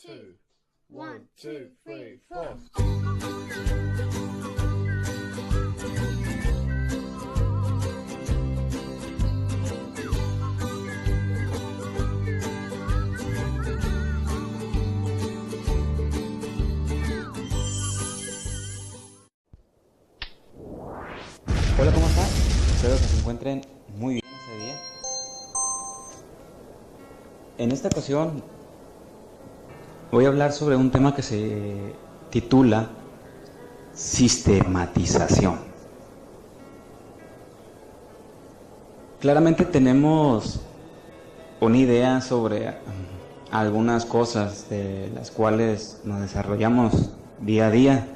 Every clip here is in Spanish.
two. 1, 2, 3, 4. Hola, ¿cómo están? Espero que se encuentren muy bien ese día. En esta ocasión voy a hablar sobre un tema que se titula sistematización. Claramente tenemos una idea sobre algunas cosas de las cuales nos desarrollamos día a día.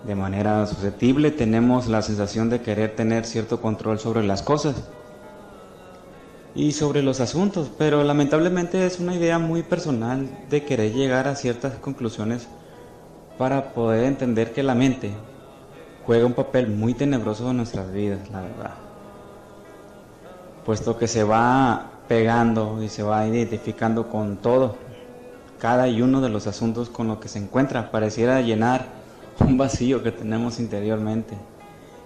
De manera susceptible tenemos la sensación de querer tener cierto control sobre las cosas y sobre los asuntos, pero lamentablemente es una idea muy personal de querer llegar a ciertas conclusiones para poder entender que la mente juega un papel muy tenebroso en nuestras vidas, la verdad, puesto que se va pegando y se va identificando con todo, cada y uno de los asuntos con los que se encuentra. Pareciera llenar un vacío que tenemos interiormente,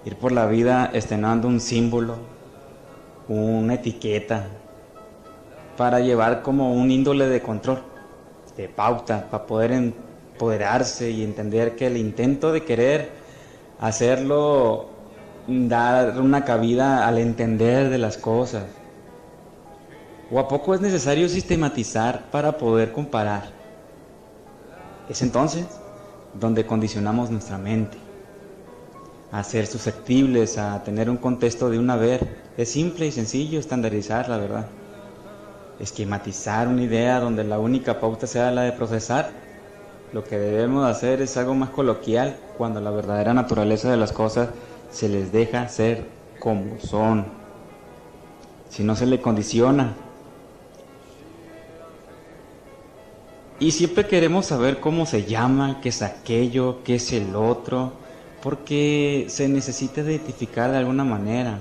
ir por la vida estrenando un símbolo, una etiqueta, para llevar como un índole de control, de pauta, para poder empoderarse y entender que el intento de querer hacerlo, dar una cabida al entender de las cosas. ¿O a poco es necesario sistematizar para poder comparar? Es entonces donde condicionamos nuestra mente a ser susceptibles, a tener un contexto de un haber. Es simple y sencillo estandarizar, la verdad. Esquematizar una idea donde la única pauta sea la de procesar. Lo que debemos hacer es algo más coloquial, cuando la verdadera naturaleza de las cosas se les deja ser como son. Si no se le condiciona. Y siempre queremos saber cómo se llama, qué es aquello, qué es el otro, porque se necesita identificar de alguna manera.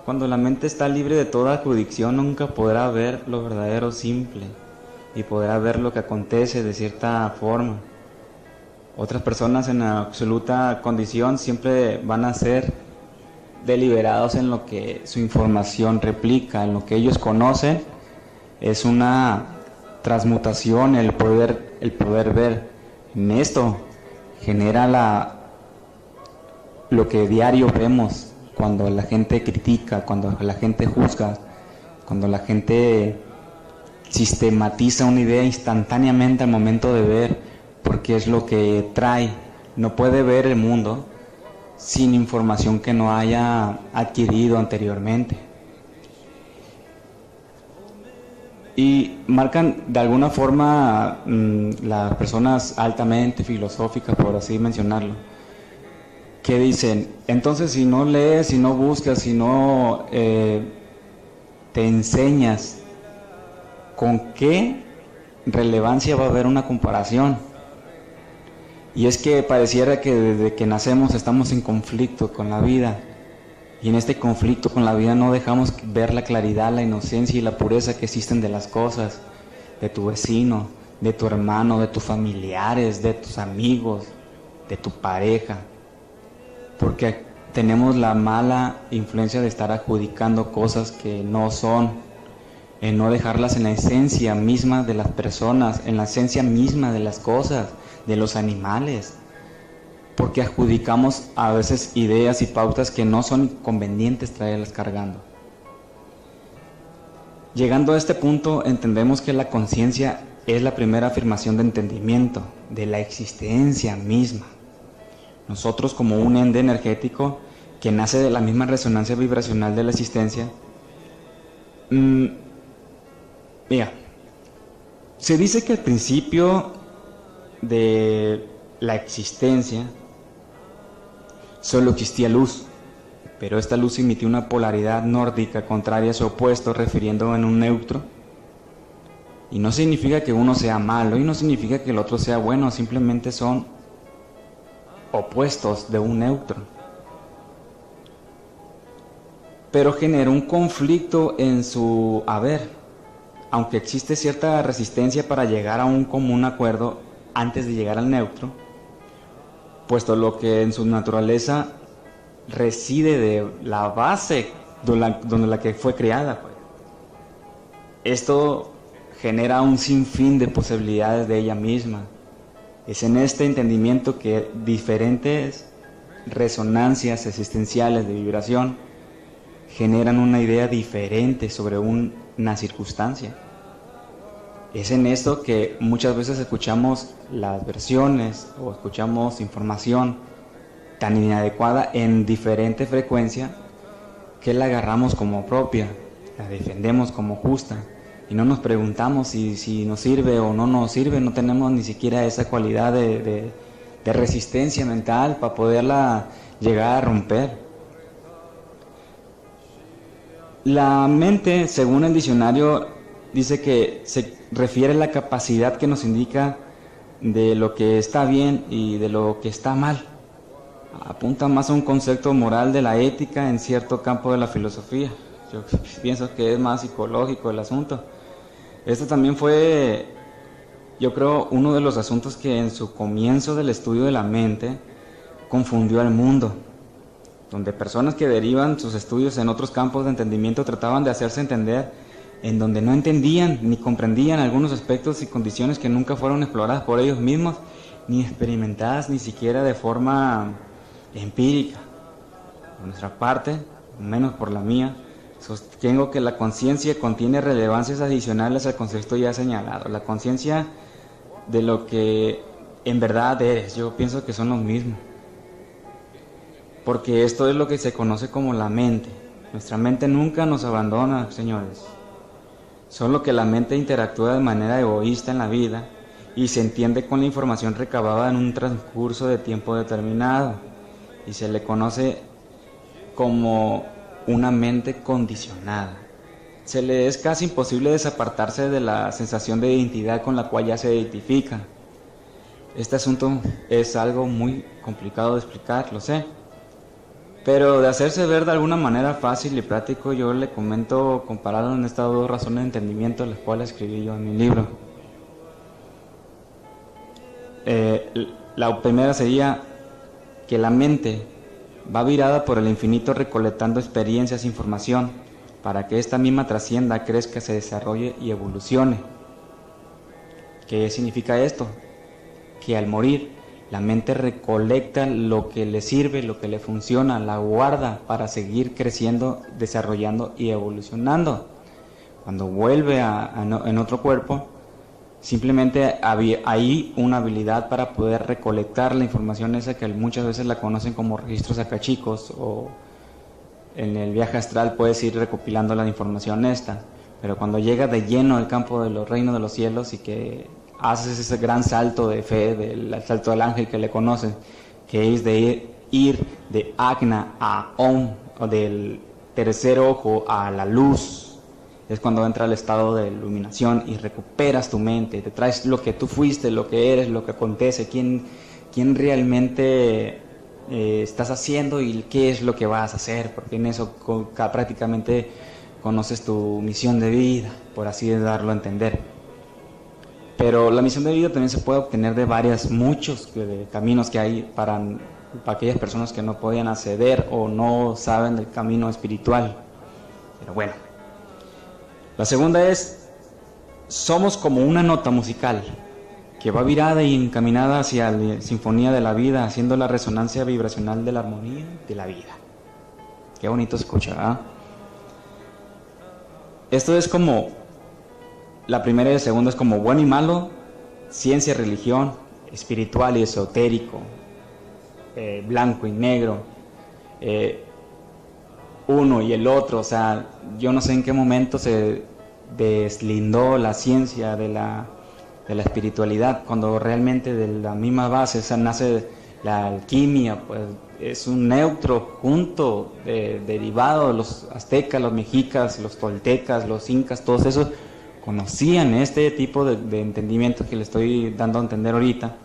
Cuando la mente está libre de toda jurisdicción, nunca podrá ver lo verdadero simple y podrá ver lo que acontece de cierta forma. Otras personas en absoluta condición siempre van a ser deliberados en lo que su información replica, en lo que ellos conocen. Es una transmutación, el poder ver. En esto genera lo que diario vemos cuando la gente critica, cuando la gente juzga, cuando la gente sistematiza una idea instantáneamente al momento de ver, porque es lo que trae. No puede ver el mundo sin información que no haya adquirido anteriormente. Y marcan de alguna forma las personas altamente filosóficas, por así mencionarlo, que dicen: entonces si no lees, si no buscas, si no te enseñas, ¿con qué relevancia va a haber una comparación? Y es que pareciera que desde que nacemos estamos en conflicto con la vida. Y en este conflicto con la vida no dejamos ver la claridad, la inocencia y la pureza que existen de las cosas, de tu vecino, de tu hermano, de tus familiares, de tus amigos, de tu pareja. Porque tenemos la mala influencia de estar adjudicando cosas que no son, en no dejarlas en la esencia misma de las personas, en la esencia misma de las cosas, de los animales. Porque adjudicamos a veces ideas y pautas que no son convenientes traerlas cargando. Llegando a este punto, entendemos que la conciencia es la primera afirmación de entendimiento de la existencia misma. Nosotros, como un ente energético que nace de la misma resonancia vibracional de la existencia, mira, se dice que al principio de la existencia solo existía luz, pero esta luz emitió una polaridad nórdica contraria a su opuesto, refiriendo en un neutro. Y no significa que uno sea malo y no significa que el otro sea bueno, simplemente son opuestos de un neutro. Pero generó un conflicto en su haber, aunque existe cierta resistencia para llegar a un común acuerdo antes de llegar al neutro, puesto lo que en su naturaleza reside de la base donde la que fue creada, pues. Esto genera un sinfín de posibilidades de ella misma. Es en este entendimiento que diferentes resonancias existenciales de vibración generan una idea diferente sobre una circunstancia. Es en esto que muchas veces escuchamos las versiones o escuchamos información tan inadecuada en diferente frecuencia que la agarramos como propia, la defendemos como justa y no nos preguntamos si nos sirve o no nos sirve. No tenemos ni siquiera esa cualidad de resistencia mental para poderla llegar a romper. La mente, según el diccionario, dice que se refiere a la capacidad que nos indica de lo que está bien y de lo que está mal. Apunta más a un concepto moral de la ética en cierto campo de la filosofía. Yo pienso que es más psicológico el asunto. Esto también fue, yo creo, uno de los asuntos que en su comienzo del estudio de la mente confundió al mundo, donde personas que derivan sus estudios en otros campos de entendimiento trataban de hacerse entender en donde no entendían ni comprendían algunos aspectos y condiciones que nunca fueron exploradas por ellos mismos, ni experimentadas ni siquiera de forma empírica. Por nuestra parte, menos por la mía, sostengo que la conciencia contiene relevancias adicionales al concepto ya señalado. La conciencia de lo que en verdad eres, yo pienso que son los mismos. Porque esto es lo que se conoce como la mente. Nuestra mente nunca nos abandona, señores. Solo que la mente interactúa de manera egoísta en la vida y se entiende con la información recabada en un transcurso de tiempo determinado. Y se le conoce como una mente condicionada. Se le es casi imposible desapartarse de la sensación de identidad con la cual ya se identifica. Este asunto es algo muy complicado de explicar, lo sé. Pero de hacerse ver de alguna manera fácil y práctico, yo le comento comparado en estas dos razones de entendimiento, las cuales escribí yo en mi libro. La primera sería que la mente va virada por el infinito recolectando experiencias e información para que esta misma trascienda, crezca, se desarrolle y evolucione. ¿Qué significa esto? Que al morir la mente recolecta lo que le sirve, lo que le funciona, la guarda para seguir creciendo, desarrollando y evolucionando. Cuando vuelve en otro cuerpo, simplemente hay una habilidad para poder recolectar la información esa que muchas veces la conocen como registros acachicos, o en el viaje astral puedes ir recopilando la información esta, pero cuando llega de lleno al campo de los reinos de los cielos y que haces ese gran salto de fe, del salto del ángel que le conocen, que es de ir de Ajna a Om, o del tercer ojo a la luz, es cuando entra el estado de iluminación y recuperas tu mente, te traes lo que tú fuiste, lo que eres, lo que acontece, quién realmente estás haciendo y qué es lo que vas a hacer, porque en eso prácticamente conoces tu misión de vida, por así darlo a entender. Pero la misión de vida también se puede obtener de muchos caminos que hay para aquellas personas que no podían acceder o no saben del camino espiritual. Pero bueno. La segunda es, somos como una nota musical que va virada y encaminada hacia la sinfonía de la vida, haciendo la resonancia vibracional de la armonía de la vida. Qué bonito se escucha, ¿verdad? Esto es como... La primera y la segunda es como bueno y malo, ciencia y religión, espiritual y esotérico, blanco y negro, uno y el otro. O sea, yo no sé en qué momento se deslindó la ciencia de la espiritualidad, cuando realmente de la misma base nace la alquimia, pues es un neutro junto, derivado de los aztecas, los mexicas, los toltecas, los incas, todos esos conocían este tipo de entendimiento que le estoy dando a entender ahorita.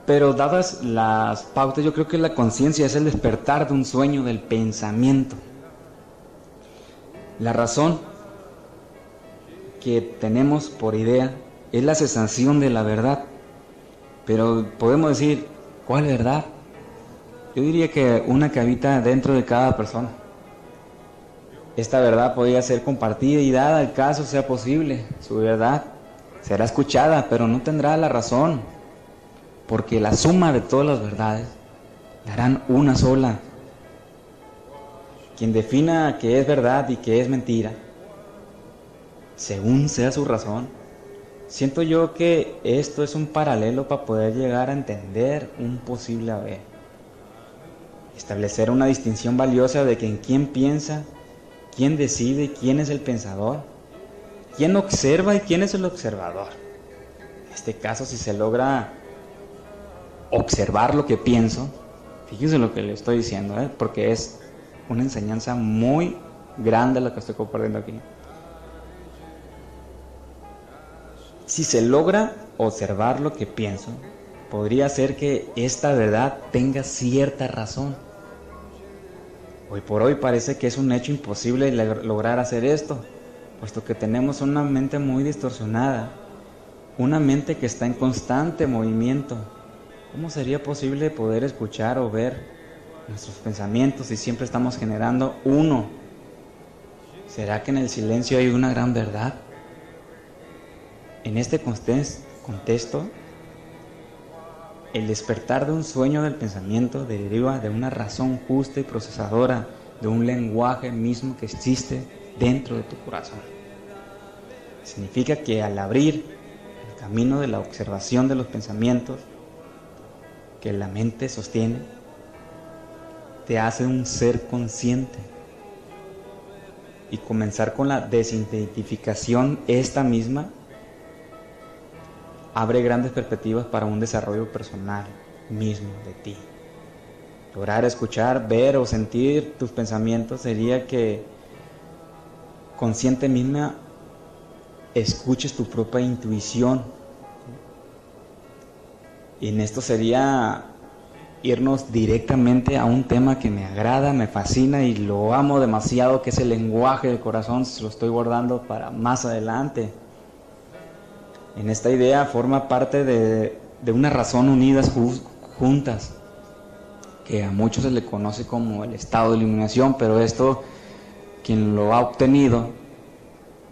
Pero dadas las pautas, yo creo que la conciencia es el despertar de un sueño del pensamiento. La razón que tenemos por idea es la sensación de la verdad. Pero podemos decir, ¿cuál verdad? Yo diría que una que habita dentro de cada persona. Esta verdad podría ser compartida y dada al caso sea posible. Su verdad será escuchada, pero no tendrá la razón, porque la suma de todas las verdades darán una sola. Quien defina qué es verdad y qué es mentira, según sea su razón, siento yo que esto es un paralelo para poder llegar a entender un posible haber. Establecer una distinción valiosa de que en quién piensa, quién decide, quién es el pensador, quién observa y quién es el observador. En este caso, si se logra observar lo que pienso, fíjese lo que le estoy diciendo, porque es una enseñanza muy grande la que estoy compartiendo aquí. Si se logra observar lo que pienso, podría ser que esta verdad tenga cierta razón. Hoy por hoy parece que es un hecho imposible lograr hacer esto, puesto que tenemos una mente muy distorsionada, una mente que está en constante movimiento. ¿Cómo sería posible poder escuchar o ver nuestros pensamientos si siempre estamos generando uno? ¿Será que en el silencio hay una gran verdad? En este contexto, el despertar de un sueño del pensamiento deriva de una razón justa y procesadora, de un lenguaje mismo que existe dentro de tu corazón. Significa que al abrir el camino de la observación de los pensamientos que la mente sostiene, te hace un ser consciente. Y comenzar con la desidentificación esta misma abre grandes perspectivas para un desarrollo personal mismo de ti. Lograr escuchar, ver o sentir tus pensamientos sería que consciente misma escuches tu propia intuición. Y en esto sería irnos directamente a un tema que me agrada, me fascina y lo amo demasiado, que es el lenguaje del corazón. Se lo estoy guardando para más adelante. En esta idea forma parte de una razón unidas juntas, que a muchos se le conoce como el estado de iluminación, pero esto, quien lo ha obtenido,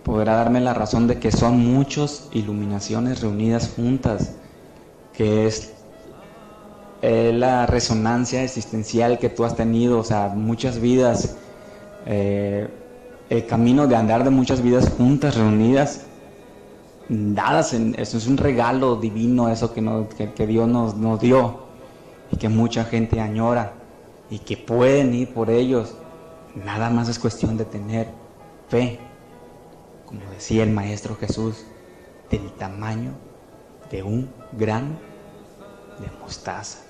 podrá darme la razón de que son muchas iluminaciones reunidas juntas, que es la resonancia existencial que tú has tenido, o sea, muchas vidas, el camino de andar de muchas vidas juntas, reunidas, dadas, eso es un regalo divino, eso que Dios nos dio y que mucha gente añora y que pueden ir por ellos. Nada más es cuestión de tener fe, como decía el Maestro Jesús, del tamaño de un grano de mostaza.